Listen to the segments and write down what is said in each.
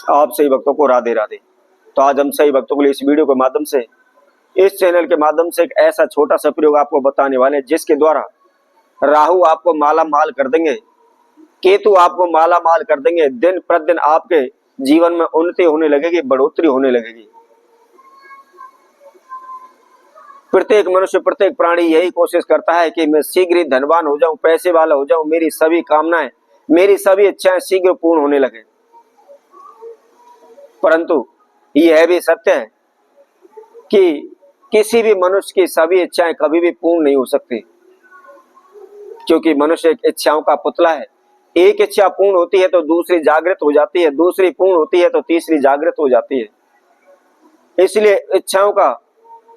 आप सही भक्तों को राधे राधे। तो आज हम सही भक्तों के लिए इस वीडियो के माध्यम से, इस चैनल के माध्यम से एक ऐसा छोटा सा प्रयोग आपको बताने वाले हैं जिसके द्वारा राहु आपको माला माल कर देंगे, केतु आपको माला माल कर देंगे। दिन प्रतिदिन आपके जीवन में उन्नति होने लगेगी, बढ़ोतरी होने लगेगी। प्रत्येक मनुष्य, प्रत्येक प्राणी यही कोशिश करता है कि मैं शीघ्र ही धनवान हो जाऊं, पैसे वाला हो जाऊं, मेरी सभी कामनाएं, मेरी सभी इच्छाएं शीघ्र पूर्ण होने लगे। परंतु यह भी सत्य है कि किसी भी मनुष्य की सभी इच्छाएं कभी भी पूर्ण नहीं हो सकती, क्योंकि मनुष्य एक इच्छाओं का पुतला है। एक इच्छा पूर्ण होती है तो दूसरी जागृत हो जाती है, दूसरी पूर्ण होती है तो तीसरी जागृत हो जाती है। इसलिए इच्छाओं का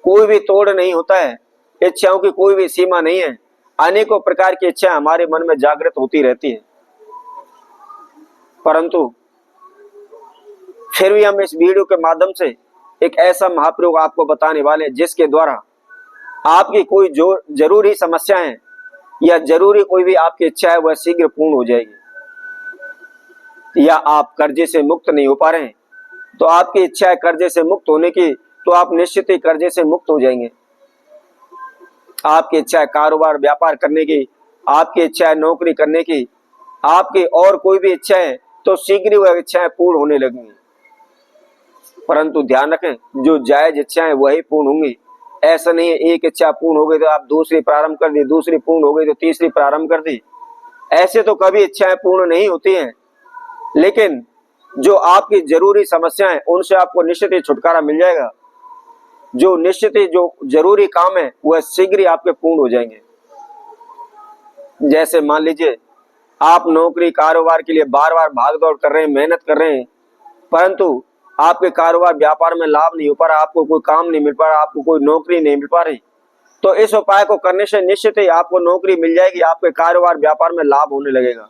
कोई भी तोड़ नहीं होता है, इच्छाओं की कोई भी सीमा नहीं है। अनेकों प्रकार की इच्छाएं हमारे मन में जागृत होती रहती है। परंतु फिर भी हम इस वीडियो के माध्यम से एक ऐसा महाप्रयोग आपको बताने वाले हैं जिसके द्वारा आपकी कोई जो जरूरी समस्या है या जरूरी कोई भी आपकी इच्छा है वह शीघ्र पूर्ण हो जाएगी। या आप कर्जे से मुक्त नहीं हो पा रहे हैं तो आपकी इच्छा है कर्जे से मुक्त होने की, तो आप निश्चित ही कर्जे से मुक्त हो जाएंगे। आपकी इच्छा है कारोबार व्यापार करने की, आपकी इच्छा है नौकरी करने की, आपकी और कोई भी इच्छा है तो शीघ्र ही वह इच्छाएं पूर्ण होने लगेंगी। परंतु ध्यान रखें, जो जायज इच्छाएं वही पूर्ण होंगी। ऐसा नहीं है एक इच्छा पूर्ण हो गई तो आप दूसरी प्रारंभ कर दी, दूसरी पूर्ण हो गई तो तीसरी प्रारंभ कर दी। ऐसे तो कभी इच्छाएं पूर्ण नहीं होती हैं। लेकिन जो आपकी जरूरी समस्याएं उनसे आपको निश्चित ही छुटकारा मिल जाएगा। जो निश्चित ही जो जरूरी काम है वह शीघ्र ही आपके पूर्ण हो जाएंगे। जैसे मान लीजिए आप नौकरी कारोबार के लिए बार बार भाग दौड़ कर रहे हैं, मेहनत कर रहे हैं, परंतु आपके कारोबार व्यापार में लाभ नहीं हो पा रहा, आपको कोई काम नहीं मिल पा रहा, आपको कोई नौकरी नहीं मिल पा रही। तो इस उपाय को करने से निश्चित ही आपको नौकरी मिल जाएगी, आपके कारोबार व्यापार में लाभ होने लगेगा।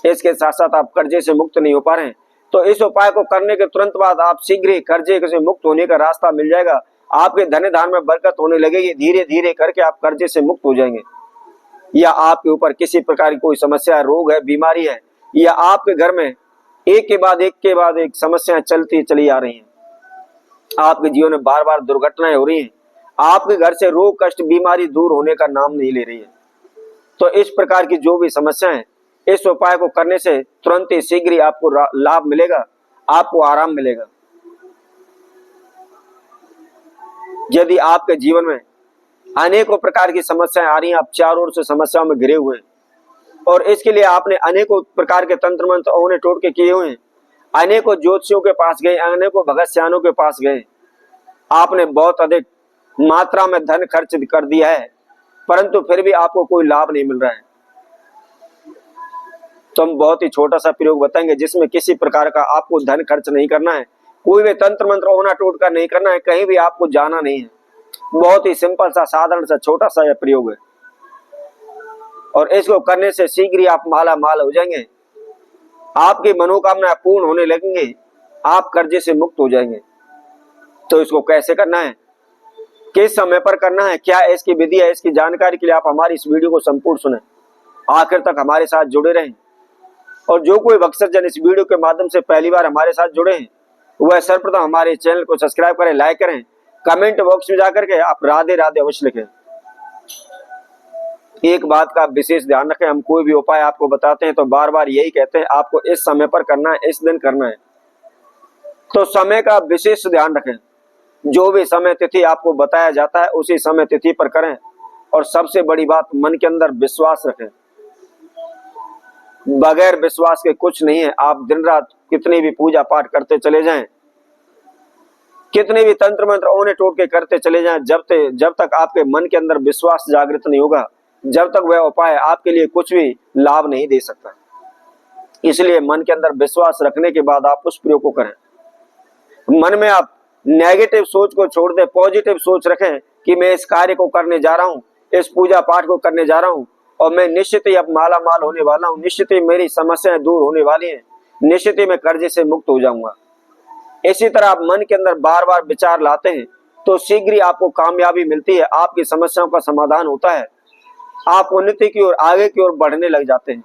इसके साथ साथ आप कर्जे से मुक्त नहीं हो पा रहे हैं तो इस उपाय को करने के तुरंत बाद आप शीघ्र ही कर्जे से मुक्त होने का रास्ता मिल जाएगा। आपके धन धान में बरकत होने लगेगी, धीरे धीरे करके आप कर्जे से मुक्त हो जाएंगे। या आपके ऊपर किसी प्रकार की कोई समस्या, रोग है, बीमारी है, या आपके घर में एक के बाद एक समस्याएं चलती चली आ रही हैं, आपके जीवन में बार बार दुर्घटनाएं हो रही हैं, आपके घर से रोग कष्ट बीमारी दूर होने का नाम नहीं ले रही है, तो इस प्रकार की जो भी समस्याएं, इस उपाय को करने से तुरंत ही शीघ्र ही आपको लाभ मिलेगा, आपको आराम मिलेगा। यदि आपके जीवन में अनेकों प्रकार की समस्याएं आ रही हैं, आप चारों ओर से समस्याओं में घिरे हुए हैं और इसके लिए आपने अनेकों प्रकार के तंत्र मंत्र ओने टोटके किए हुए हैं, अनेकों ज्योतिषियों के पास गए, अनेकों भगत सियानों के पास गए, आपने बहुत अधिक मात्रा में धन खर्च कर दिया है, परंतु फिर भी आपको कोई लाभ नहीं मिल रहा है। तो हम बहुत ही छोटा सा प्रयोग बताएंगे जिसमें किसी प्रकार का आपको धन खर्च नहीं करना है, कोई भी तंत्र मंत्र ओना टोटका नहीं करना है, कहीं भी आपको जाना नहीं है। बहुत ही सिंपल सा, साधारण सा, छोटा सा यह प्रयोग है और इसको करने से शीघ्र ही आप माला माल हो जाएंगे, आपकी मनोकामना पूर्ण होने लगेंगी, आप कर्जे से मुक्त हो जाएंगे। तो इसको कैसे करना है, किस समय पर करना है, क्या इसकी विधि है, इसकी जानकारी के लिए आप हमारी इस वीडियो को संपूर्ण सुने, आखिर तक हमारे साथ जुड़े रहें। और जो कोई भक्तजन इस वीडियो के माध्यम से पहली बार हमारे साथ जुड़े हैं वह सर्वप्रथम हमारे चैनल को सब्सक्राइब करें, लाइक करें, कमेंट बॉक्स में जाकर के आप राधे राधे अवश्य लिखें। एक बात का विशेष ध्यान रखें, हम कोई भी उपाय आपको बताते हैं तो बार बार यही कहते हैं आपको इस समय पर करना है, इस दिन करना है। तो समय का विशेष ध्यान रखें, जो भी समय तिथि आपको बताया जाता है उसी समय तिथि पर करें। और सबसे बड़ी बात, मन के अंदर विश्वास रखें, बगैर विश्वास के कुछ नहीं है। आप दिन रात कितनी भी पूजा पाठ करते चले जाएं, कितने भी तंत्र मंत्र ओने टोटके करते चले जाएं, जब तक आपके मन के अंदर विश्वास जागृत नहीं होगा, जब तक वह उपाय आपके लिए कुछ भी लाभ नहीं दे सकता। इसलिए मन के अंदर विश्वास रखने के बाद आप उस प्रयोग को करें। मन में आप नेगेटिव सोच को छोड़ दें, पॉजिटिव सोच रखें कि मैं इस कार्य को करने जा रहा हूं, इस पूजा पाठ को करने जा रहा हूं और मैं निश्चित ही अब माला माल होने वाला हूं, निश्चित ही मेरी समस्याएं दूर होने वाली हैं, निश्चित ही मैं कर्जे से मुक्त हो जाऊंगा। इसी तरह आप मन के अंदर बार बार विचार लाते हैं तो शीघ्र ही आपको कामयाबी मिलती है, आपकी समस्याओं का समाधान होता है, आप उन्नति की ओर, आगे की ओर बढ़ने लग जाते हैं।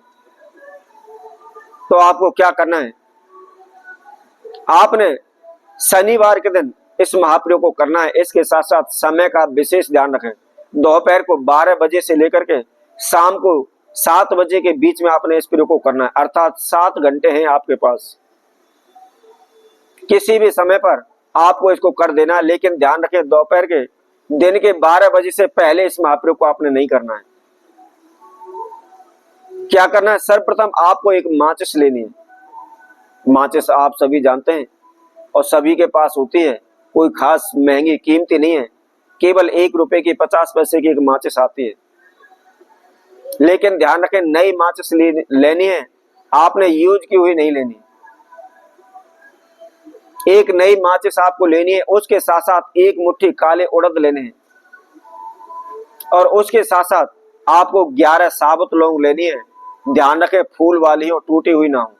तो आपको क्या करना है, आपने शनिवार के दिन इस महाप्रयोग को करना है। इसके साथ साथ समय का विशेष ध्यान रखें। दोपहर को 12 बजे से लेकर के शाम को 7 बजे के बीच में आपने इस प्रयोग को करना है, अर्थात 7 घंटे हैं आपके पास। किसी भी समय पर आपको इसको कर देना है, लेकिन ध्यान रखें दोपहर के दिन के 12 बजे से पहले इस महाप्रयोग को आपने नहीं करना है। क्या करना है? सर्वप्रथम आपको एक माचिस लेनी है। माचिस आप सभी जानते हैं और सभी के पास होती है, कोई खास महंगी कीमती नहीं है, केवल 1 रुपए की 50 पैसे की एक माचिस आती है। लेकिन ध्यान रखें नई माचिस लेनी है, आपने यूज की हुई नहीं लेनी। एक नई माचिस आपको लेनी है, उसके साथ साथ 1 मुट्ठी काले उड़द लेने हैं और उसके साथ साथ आपको 11 साबुत लौंग लेनी है। ध्यान रखें फूल वाली हो, टूटी हुई ना हो।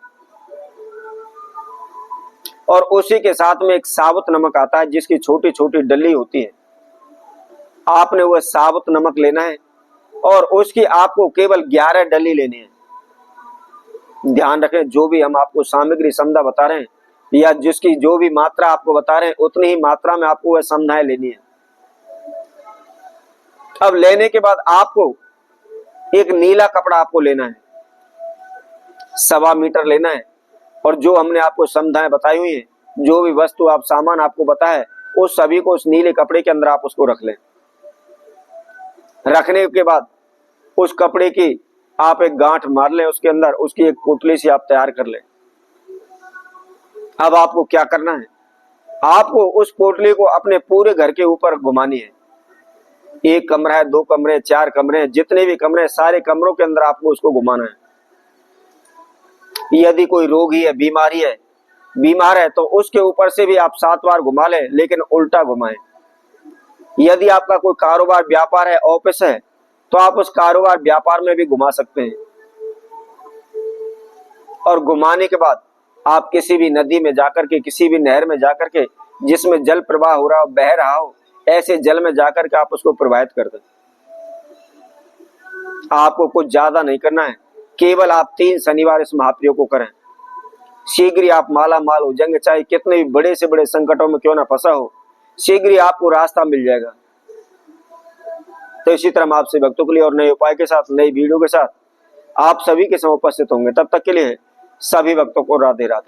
और उसी के साथ में एक साबुत नमक आता है जिसकी छोटी छोटी डली होती है, आपने वह साबुत नमक लेना है और उसकी आपको केवल 11 डली लेनी है। ध्यान रखें जो भी हम आपको सामग्री समझा बता रहे हैं या जिसकी जो भी मात्रा आपको बता रहे हैं उतनी ही मात्रा में आपको वह समझाएं लेनी है। अब लेने के बाद आपको एक नीला कपड़ा आपको लेना है, 1.25 मीटर लेना है और जो हमने आपको समझाएं बताई हुई है, जो भी वस्तु आप सामान आपको बताया उस सभी को उस नीले कपड़े के अंदर आप उसको रख लें। रखने के बाद उस कपड़े की आप एक गांठ मार लें, उसके अंदर उसकी एक पोटली सी आप तैयार कर लें। अब आपको क्या करना है? आपको उस पोटली को अपने पूरे घर के ऊपर घुमानी है। 1 कमरा है, 2 कमरे, 4 कमरे, जितने भी कमरे हैं सारे कमरों के अंदर आपको उसको घुमाना है। यदि कोई रोगी है, बीमार है तो उसके ऊपर से भी आप 7 बार घुमा लें, लेकिन उल्टा घुमाएं। यदि आपका कोई कारोबार व्यापार है, ऑफिस है, तो आप उस कारोबार व्यापार में भी घुमा सकते हैं। और घुमाने के बाद आप किसी भी नदी में जाकर के, किसी भी नहर में जाकर के, जिसमें जल प्रवाह हो रहा हो, बह रहा हो, ऐसे जल में जाकर के आप उसको प्रवाहित कर दें। आपको कुछ ज्यादा नहीं करना है, केवल आप 3 शनिवार इस महाप्रयोग को करें। शीघ्र ही आप माला माल हो जाएंगे, चाहे कितने भी बड़े से बड़े संकटों में क्यों ना फंसा हो, शीघ्र ही आपको रास्ता मिल जाएगा। तो इसी तरह हम आपसे भक्तों के लिए और नए उपाय के साथ, नई वीडियो के साथ आप सभी के समय उपस्थित होंगे। तब तक के लिए सभी भक्तों को राधे राधे।